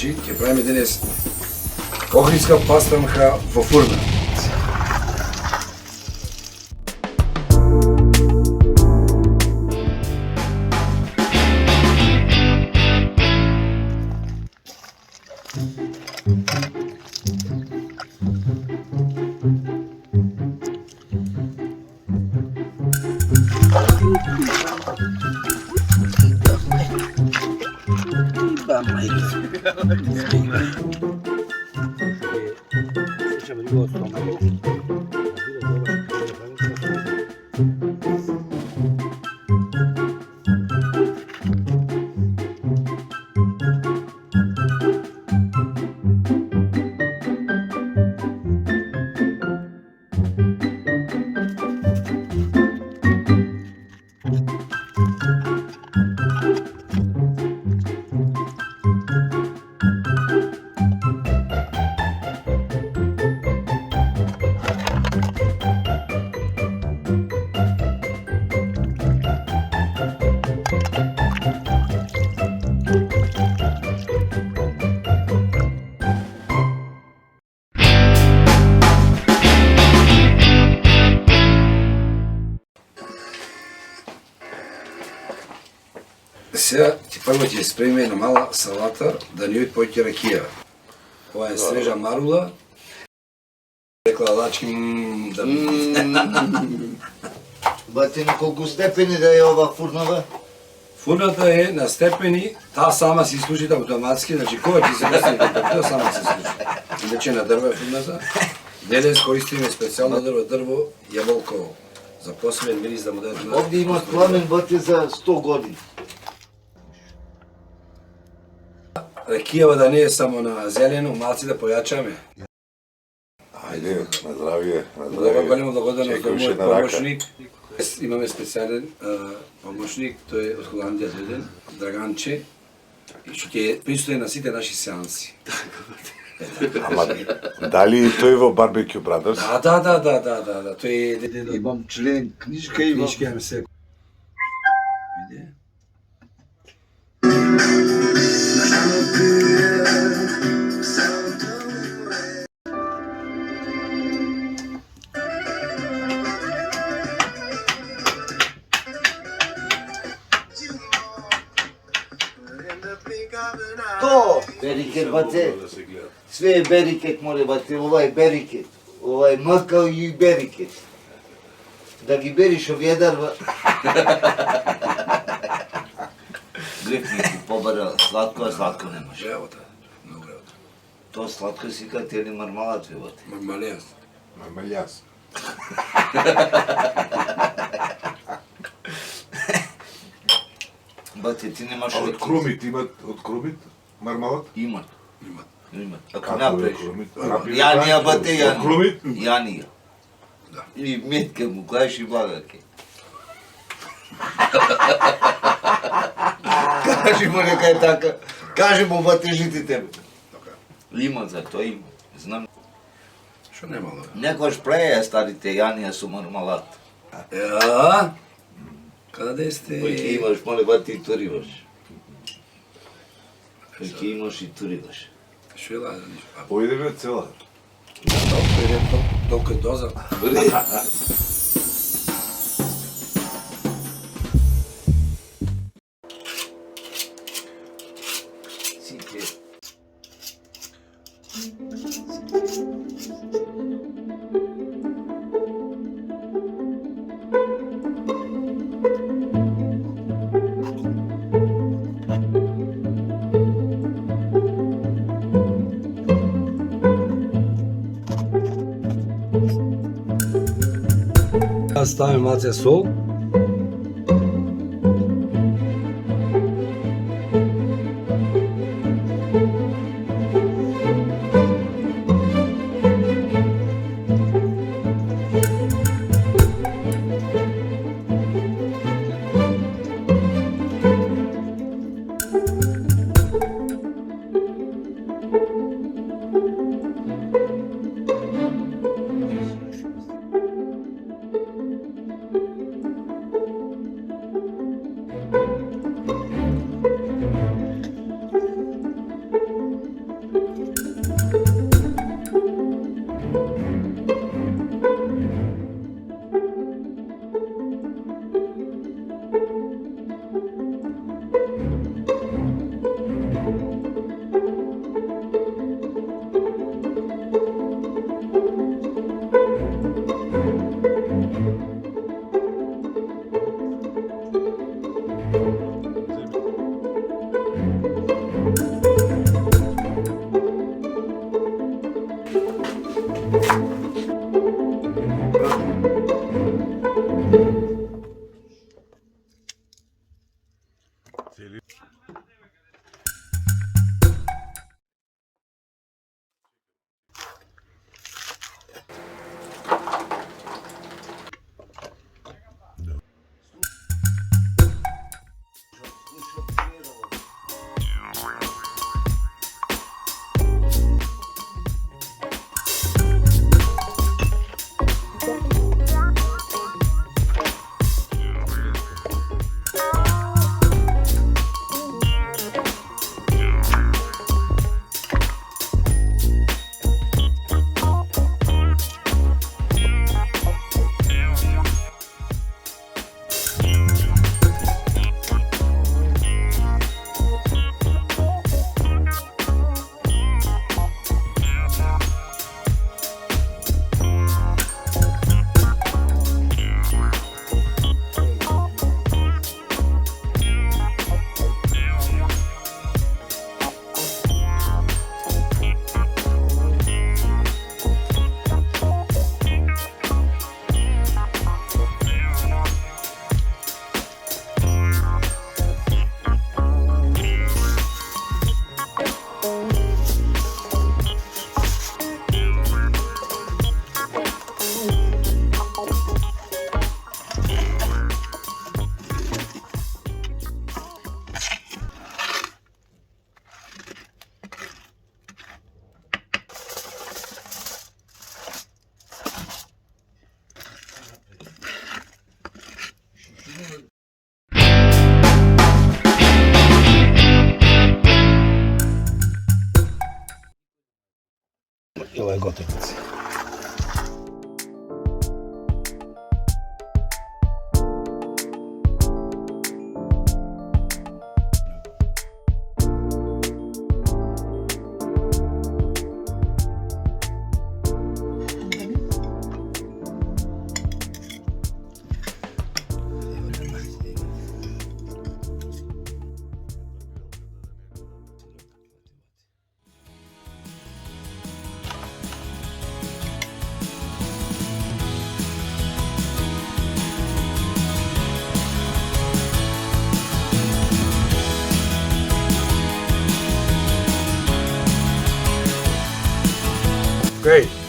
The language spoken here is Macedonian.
Значи, ќе правиме денес охридска пастрамка во фурна. Сега, прво ќе спремиме една мала салата, да ни оди поќе ракија. Ова е свежа марула. Рекла лачки, да... Бате, на колку степени да е ова фурнава? Фурната е на степени, таа сама се исклучи автоматски, значи кога ќе се десне температура, сама се исклучи. Иначе на дрво е фурната. Денес користиме специјално дрво јаболково. За посебен мирис да му даде... Овде има пламен, бате, за 100 години. Ракијава да не е само на зелено, малци да појачаме. Ајде, на здравие, на Много здравие. голема благодарност до Чекам мојот на рака. помошник. Имаме специјален помошник, тој е од Холандија дојден, Драганче, и што ќе присуствува на сите наши сеанси. Ама, дали и тој во Барбекю Брадерс? Да, тој е... Имам член, книжка имам. Книжки имаме се. Виде? То, берикет, бате. Све е берикет, моле, бате. Ова е берикет. Ова е мъкъл и берикет. Да ги бериш овједар, Грефни, побара сладко, а сладко немаш. Работа, много работа. То сладко си ка ти е ли мармалат, ве, бате. Мармалејас. Мамалјас. Бате, ти немаш А од овие крумит имат, од крумит мармалат? Имат. Имат. Имат. Ако Како направиш. е крумит? Јанија, бате, Од јанија. крумит? Јанија. Да. И метка му кажеш и благаке. Кажи му нека е така. Кажи му батежите тебе. Така. Има за тоа има. Знам. Што немало? Некојаш преја старите јанија со мармалат. Ја? Каде сте? Кој ќе имаш, моле бати и туриваш. Кој ќе имаш и туриваш. Што е лада? Појдеме цела. Толку е доза. Сите. Ставиме малце сол. I ovo je gotovac. Great.